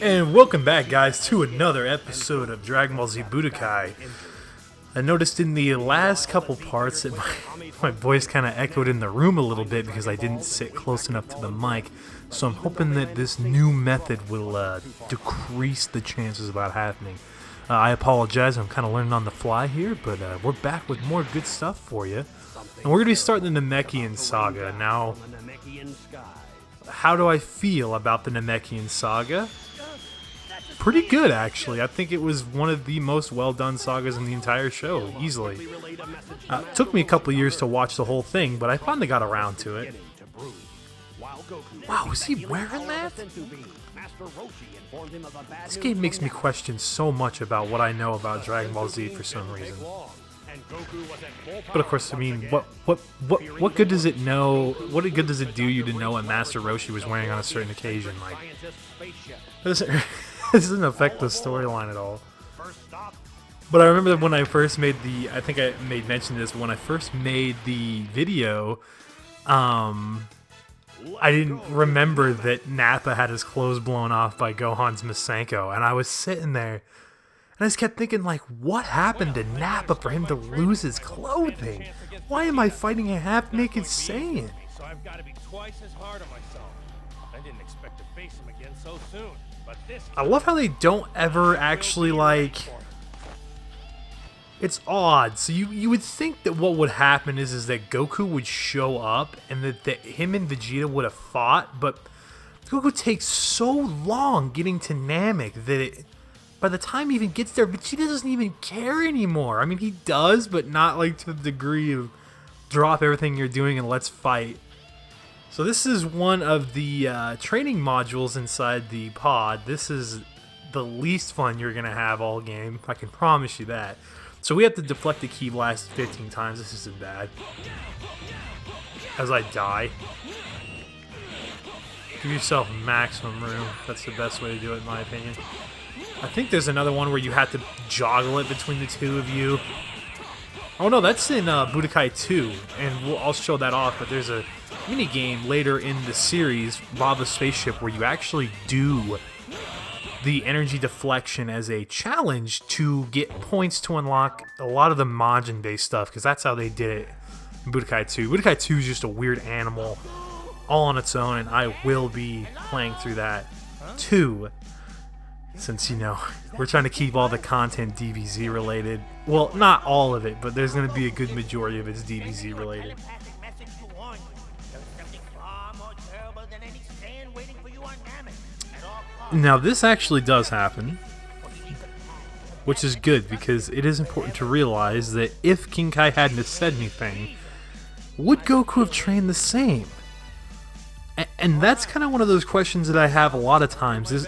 And welcome back, guys, to another episode of Dragon Ball Z Budokai. I noticed in the last couple parts that my voice kind of echoed in the room a little bit because I didn't sit close enough to the mic. So I'm hoping that this new method will decrease the chances of that happening. I apologize, I'm kind of learning on the fly here, but we're back with more good stuff for you. And we're going to be starting the Namekian Saga. Now, how do I feel about the Namekian Saga? Pretty good, actually. I think it was one of the most well-done sagas in the entire show, easily. It took me a couple years to watch the whole thing, but I finally got around to it. Wow, is he wearing that? This game makes me question so much about what I know about Dragon Ball Z for some reason. But of course, I mean, what good does it know? What good does it do you to know what Master Roshi was wearing on a certain occasion? Like, it doesn't affect the storyline at all. But I remember when I first made the, I think I made mention of this, when I first made the video, I didn't remember that Nappa had his clothes blown off by Gohan's Masenko, and I was sitting there, and I just kept thinking, like, what happened to Nappa for him to lose his clothing? Why am I fighting a half-naked Saiyan? So I've got to be twice as hard on myself. I didn't expect to face him again so soon, but this I love how they don't ever actually, like... It's odd. So you would think that what would happen is that Goku would show up and that him and Vegeta would have fought, but Goku takes so long getting to Namek that by the time he even gets there, Vegeta doesn't even care anymore. I mean, he does, but not like to the degree of drop everything you're doing and let's fight. So this is one of the training modules inside the pod. This is the least fun you're going to have all game. I can promise you that. So we have to deflect the Ki Blast 15 times. This isn't bad. As I die. Give yourself maximum room. That's the best way to do it, in my opinion. I think there's another one where you have to joggle it between the two of you. Oh no, that's in Budokai 2, and I'll show that off, but there's a mini game later in the series, Lava Spaceship, where you actually do the energy deflection as a challenge to get points to unlock a lot of the Majin-based stuff, because that's how they did it in Budokai 2. Budokai 2 is just a weird animal all on its own, and I will be playing through that too, since, you know, we're trying to keep all the content DBZ related. Well, not all of it, but there's going to be a good majority of it's DBZ related. Now, this actually does happen, which is good, because it is important to realize that if King Kai hadn't have said anything, would Goku have trained the same? And that's kind of one of those questions that I have a lot of times, is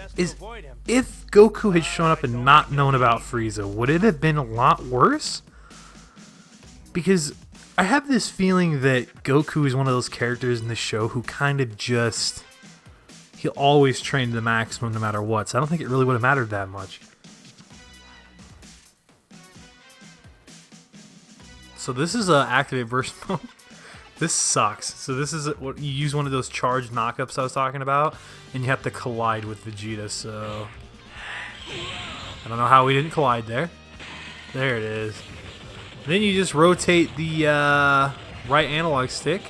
if Goku had shown up and not known about Frieza, would it have been a lot worse? Because I have this feeling that Goku is one of those characters in the show who kind of just... He'll always train to the maximum no matter what, so I don't think it really would have mattered that much. So this is activate burst mode. This sucks. So this is what you use, one of those charged knockups I was talking about, and you have to collide with Vegeta, so... I don't know how we didn't collide there. There it is. Then you just rotate the right analog stick,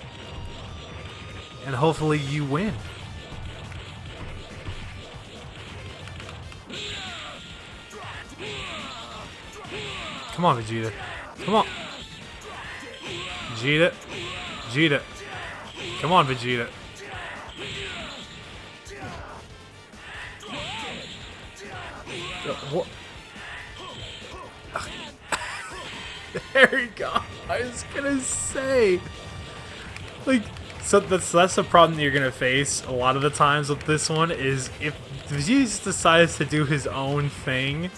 and hopefully you win. Come on, Vegeta. Come on. Vegeta. Vegeta. Come on, Vegeta. What? There we go. I was gonna say, like, so that's the problem that you're gonna face a lot of the times with this one, is if Vegeta decides to do his own thing.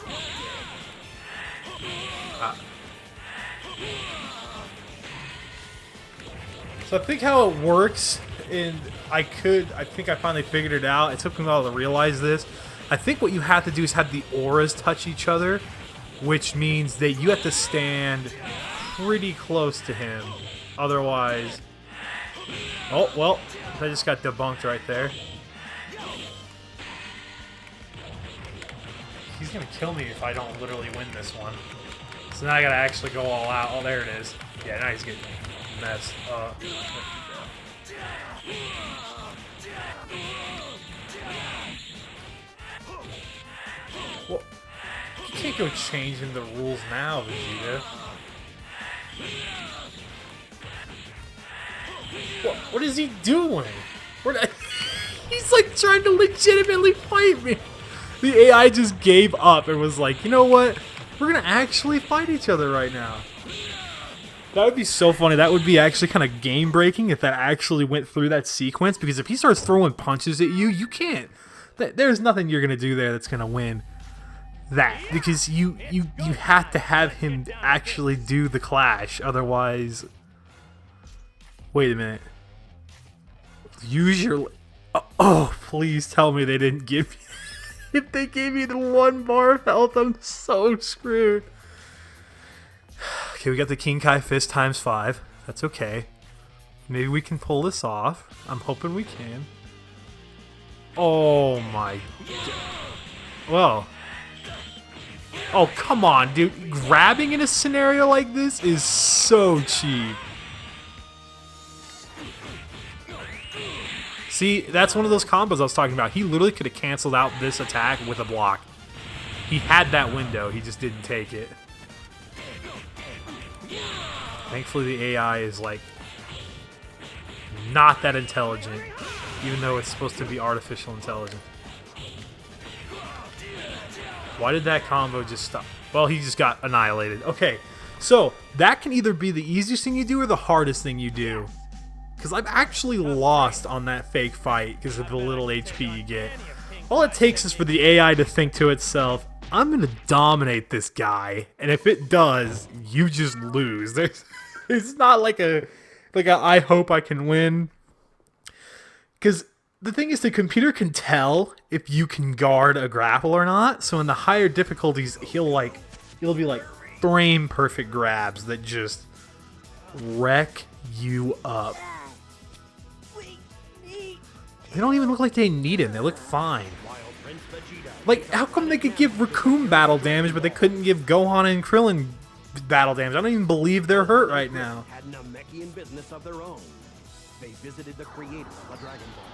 So I think how it works, and I think I finally figured it out. It took me a while to realize this. I think what you have to do is have the auras touch each other, which means that you have to stand pretty close to him. Otherwise... Oh, well, I just got debunked right there. he's gonna kill me if I don't literally win this one. So now I gotta actually go all out. Oh, there it is. Yeah, now he's getting messed up. Well, you can't go changing the rules now, Vegeta. What is he doing? He's like trying to legitimately fight me. The AI just gave up and was like, you know what? We're gonna actually fight each other right now. That would be so funny. That would be actually kind of game breaking if that actually went through that sequence. Because if he starts throwing punches at you, you can't. There's nothing you're gonna do there that's gonna win that, because you have to have him actually do the clash. Otherwise, wait a minute. Use your. Oh, please tell me they didn't give me. If they gave me the 1 bar of health, I'm so screwed. Okay, we got the King Kai Fist ×5. That's okay. Maybe we can pull this off. I'm hoping we can. Oh my. Well. Oh, come on, dude. Grabbing in a scenario like this is so cheap. See, that's one of those combos I was talking about. He literally could have canceled out this attack with a block. He had that window. He just didn't take it. Thankfully, the AI is, like, not that intelligent, even though it's supposed to be artificial intelligence. Why did that combo just stop? Well, he just got annihilated. Okay, so that can either be the easiest thing you do or the hardest thing you do. Because I've actually lost on that fake fight because of the little HP you get. All it takes is for the AI to think to itself, I'm going to dominate this guy. And if it does, you just lose. It's not like a I hope I can win. Because the thing is, the computer can tell if you can guard a grapple or not. So in the higher difficulties, he'll be like frame perfect grabs that just wreck you up. They don't even look like they need him. They look fine. Like, how come they could give Raccoon battle damage, but they couldn't give Gohan and Krillin battle damage? I don't even believe they're hurt right now. Had an Namekian business of their own. They visited the creator of the Dragon Ball.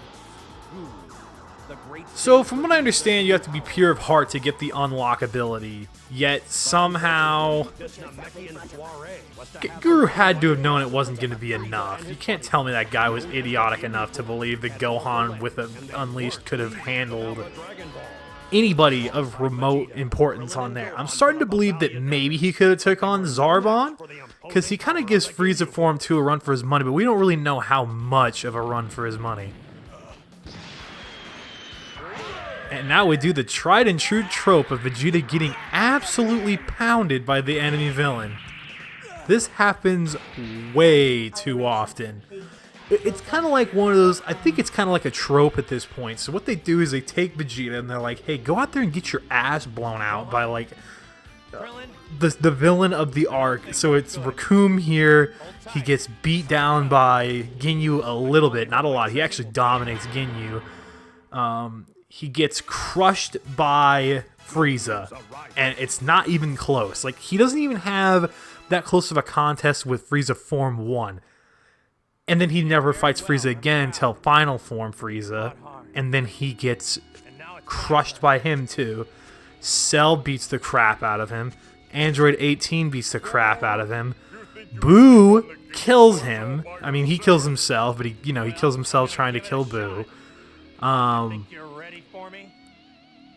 So, from what I understand, you have to be pure of heart to get the unlock ability. Yet, somehow, Guru had to have known it wasn't going to be enough. You can't tell me that guy was idiotic enough to believe that Gohan with Unleashed could have handled anybody of remote importance on there. I'm starting to believe that maybe he could have took on Zarbon, because he kind of gives Frieza Form 2 a run for his money, but we don't really know how much of a run for his money. And now we do the tried and true trope of Vegeta getting absolutely pounded by the enemy villain. This happens way too often. It's kind of like one of those, I think it's kind of like a trope at this point. So what they do is they take Vegeta and they're like, hey, go out there and get your ass blown out by like the villain of the arc. So it's Raccoon here. He gets beat down by Ginyu a little bit, not a lot. He actually dominates Ginyu. He gets crushed by Frieza, and it's not even close. Like, he doesn't even have that close of a contest with Frieza Form 1. And then he never fights Frieza again until Final Form Frieza, and then he gets crushed by him too. Cell beats the crap out of him. Android 18 beats the crap out of him. Boo kills him. I mean, he kills himself, but he kills himself trying to kill Boo.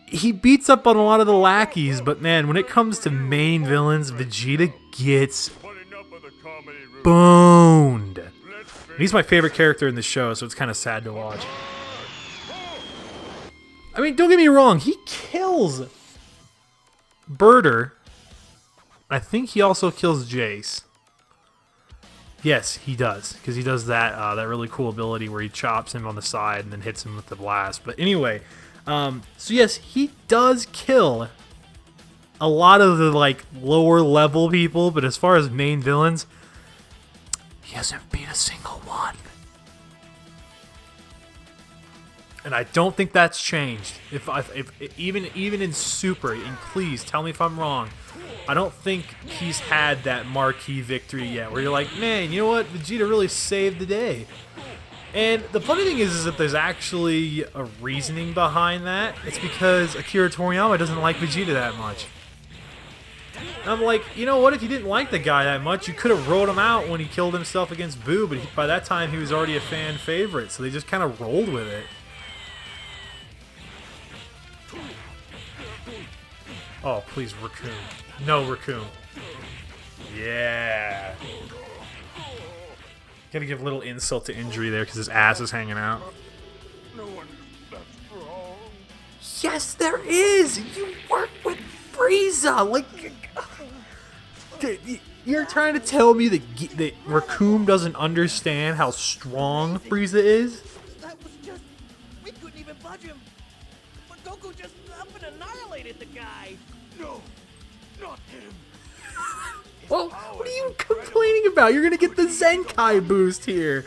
He beats up on a lot of the lackeys, but man, when it comes to main villains, Vegeta gets boned. And he's my favorite character in the show, so it's kind of sad to watch. I mean, don't get me wrong, he kills Birder. I think he also kills Jace. Yes, he does, because he does that that really cool ability where he chops him on the side and then hits him with the blast. But anyway, so yes, he does kill a lot of the like lower level people, but as far as main villains, he hasn't beat a single one. And I don't think that's changed. If even in Super, and please tell me if I'm wrong, I don't think he's had that marquee victory yet, where you're like, man, you know what, Vegeta really saved the day. And the funny thing is that there's actually a reasoning behind that. It's because Akira Toriyama doesn't like Vegeta that much. And I'm like, you know what, if you didn't like the guy that much, you could have wrote him out when he killed himself against Boo, but by that time he was already a fan favorite, so they just kind of rolled with it. Oh, please, Raccoon. No, Raccoon. Yeah. Gotta give a little insult to injury there because his ass is hanging out. No one is that strong. Yes, there is! You work with Frieza! Like, you're trying to tell me that Raccoon doesn't understand how strong Frieza is? That was just... We couldn't even budge him. But Goku just up and annihilated the guy. No, not him. Well, what are you complaining about? You're gonna get the Zenkai boost here.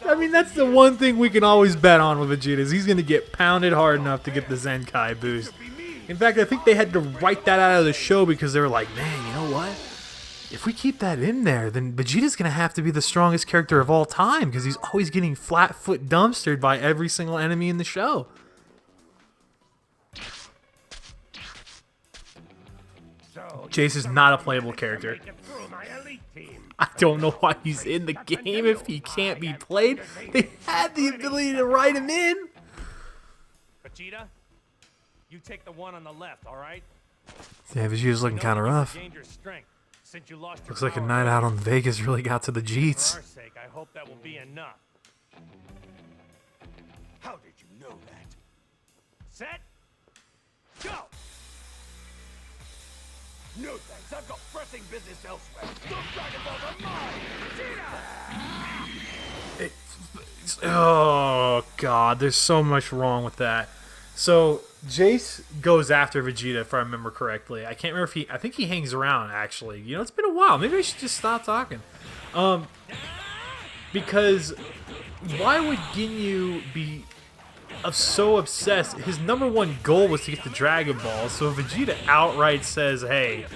I mean, that's the one thing we can always bet on with Vegeta, is he's gonna get pounded hard enough to get the Zenkai boost. In fact, I think they had to write that out of the show because they were like, man, you know what? If we keep that in there, then Vegeta's gonna have to be the strongest character of all time because he's always getting flat-foot dumpstered by every single enemy in the show. Jace is not a playable character. I don't know why he's in the game if he can't be played. They had the ability to write him in. Vegeta, you take the one on the left, all right? Yeah, Vegeta's looking kind of rough. Looks like a night out on Vegas really got to the Jeets. For our sake, I hope that will be enough. How did you know that? Set, go! No thanks, I've got pressing business elsewhere. Those Dragon Balls are mine! Vegeta! Oh, God, there's so much wrong with that. So, Jace goes after Vegeta, if I remember correctly. I can't remember if I think he hangs around, actually. You know, it's been a while. Maybe I should just stop talking. Because why would Ginyu be so obsessed? His number one goal was to get the Dragon Balls, so if Vegeta outright says, hey,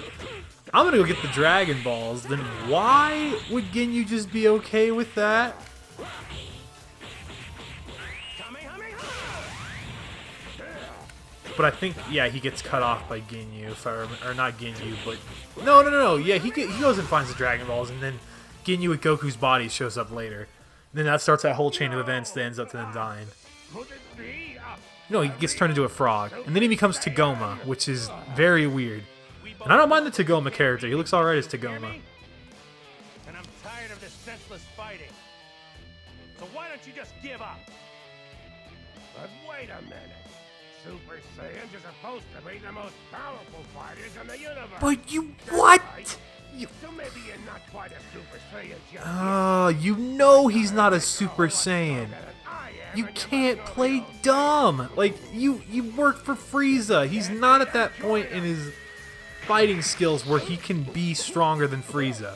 I'm gonna go get the Dragon Balls, then why would Ginyu just be okay with that? But I think, yeah, he gets cut off by Ginyu, if I remember, or not Ginyu, but no. Yeah, he goes and finds the Dragon Balls, and then Ginyu with Goku's body shows up later. And then that starts that whole chain of events that ends up to them dying. No, he gets turned into a frog, and then he becomes Tagoma, which is very weird. And I don't mind the Tagoma character; he looks alright as Tagoma. And I'm tired of this senseless fighting. So why don't you just give up? But wait a minute. Super Saiyans are supposed to be the most powerful fighters in the universe. But you what? So maybe you're not quite a Super Saiyan yet. You know he's not a Super Saiyan. You can't play dumb. Like, you work for Frieza. He's not at that point in his fighting skills where he can be stronger than Frieza.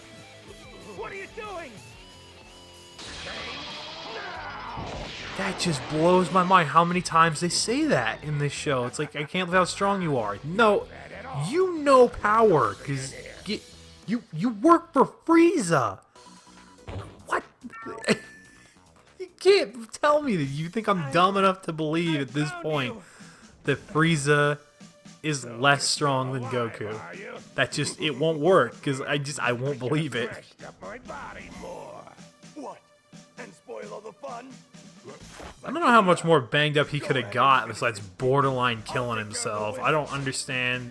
What are you doing? That just blows my mind how many times they say that in this show. It's like, I can't believe how strong you are. No, you know power, because you work for Frieza. What? You can't tell me that you think I'm dumb enough to believe at this point that Frieza is less strong than Goku. That just, it won't work, because I won't believe it. What? And spoil all the fun? I don't know how much more banged up he could have got besides borderline killing himself. I don't understand.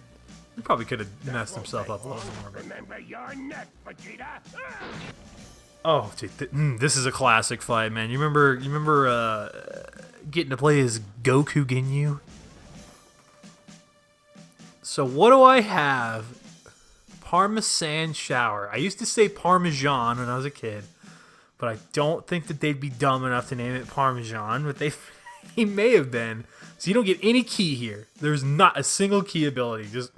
He probably could have messed himself up a little more. But... Remember your neck, Vegeta. Oh, dude, this is a classic fight, man. You remember getting to play as Goku Ginyu? So what do I have? Parmesan shower. I used to say Parmesan when I was a kid. But I don't think that they'd be dumb enough to name it Parmesan, but he may have been. So you don't get any key here. There's not a single key ability. Just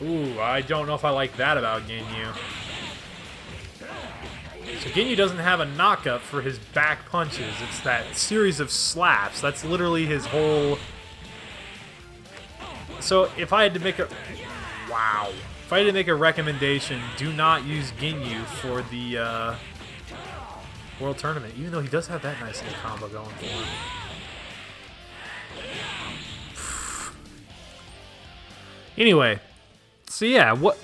Ooh, I don't know if I like that about Ginyu. So Ginyu doesn't have a knockup for his back punches. It's that series of slaps. That's literally his whole... So if I had to make a... Wow. If I had to make a recommendation, do not use Ginyu for the World Tournament, even though he does have that nice little combo going for him. Anyway, so yeah, what...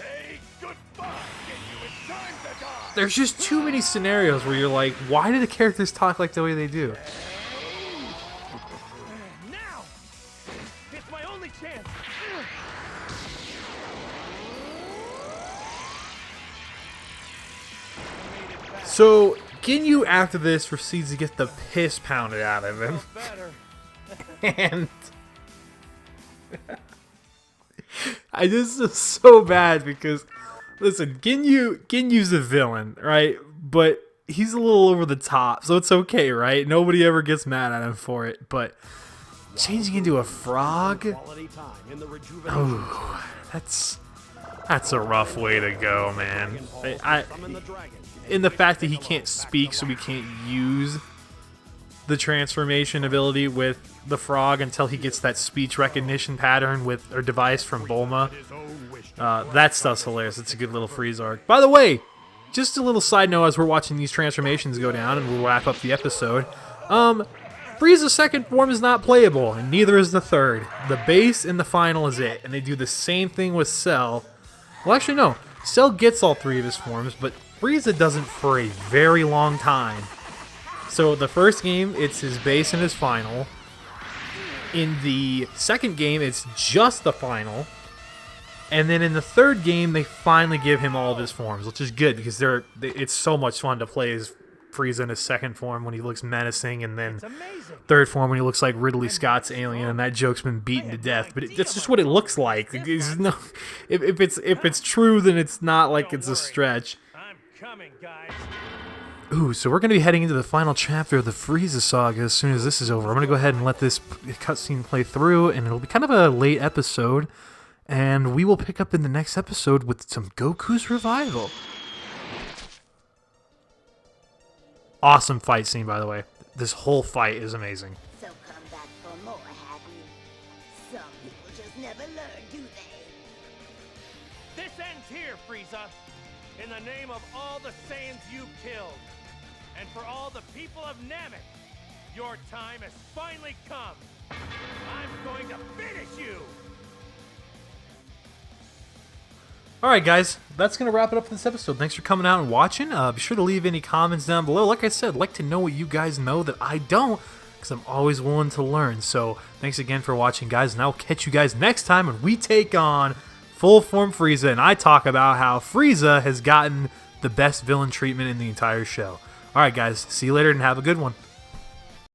There's just too many scenarios where you're like, why do the characters talk like the way they do? Now, it's my only chance. So, Ginyu after this proceeds to get the piss pounded out of him. And I just feel so bad because, listen, Ginyu's a villain, right? But he's a little over the top, so it's okay, right? Nobody ever gets mad at him for it. But changing into a frog, oh, that's a rough way to go, man. In the fact that he can't speak, so we can't use the transformation ability with the frog until he gets that speech recognition pattern with or device from Bulma. That stuff's hilarious. It's a good little Frieza arc. By the way, just a little side note as we're watching these transformations go down and we'll wrap up the episode. Frieza's second form is not playable, and neither is the third. The base and the final is it, and they do the same thing with Cell. Well, actually, no. Cell gets all three of his forms, but Frieza doesn't for a very long time. So the first game, it's his base and his final. In the second game, it's just the final. And then in the third game, they finally give him all of his forms, which is good because it's so much fun to play as Frieza in his second form when he looks menacing, and then third form when he looks like Ridley Scott's alien, and that joke's been beaten to death. But that's just what it looks like. No, if it's true, then it's not like it's a stretch. I'm coming, guys. Ooh, so we're going to be heading into the final chapter of the Frieza saga as soon as this is over. I'm going to go ahead and let this cutscene play through, and it'll be kind of a late episode, and we will pick up in the next episode with some Goku's revival. Awesome fight scene, by the way. This whole fight is amazing. So come back for more, have you? Some people just never learn, do they? This ends here, Frieza. In the name of all the Saiyans you killed, and for all the people of Namek, your time has finally come. I'm going to finish you. Alright guys, that's going to wrap it up for this episode. Thanks for coming out and watching. Be sure to leave any comments down below. Like I said, I'd like to know what you guys know that I don't, because I'm always willing to learn. So thanks again for watching, guys, and I'll catch you guys next time when we take on Full Form Frieza, and I talk about how Frieza has gotten the best villain treatment in the entire show. Alright guys, see you later and have a good one.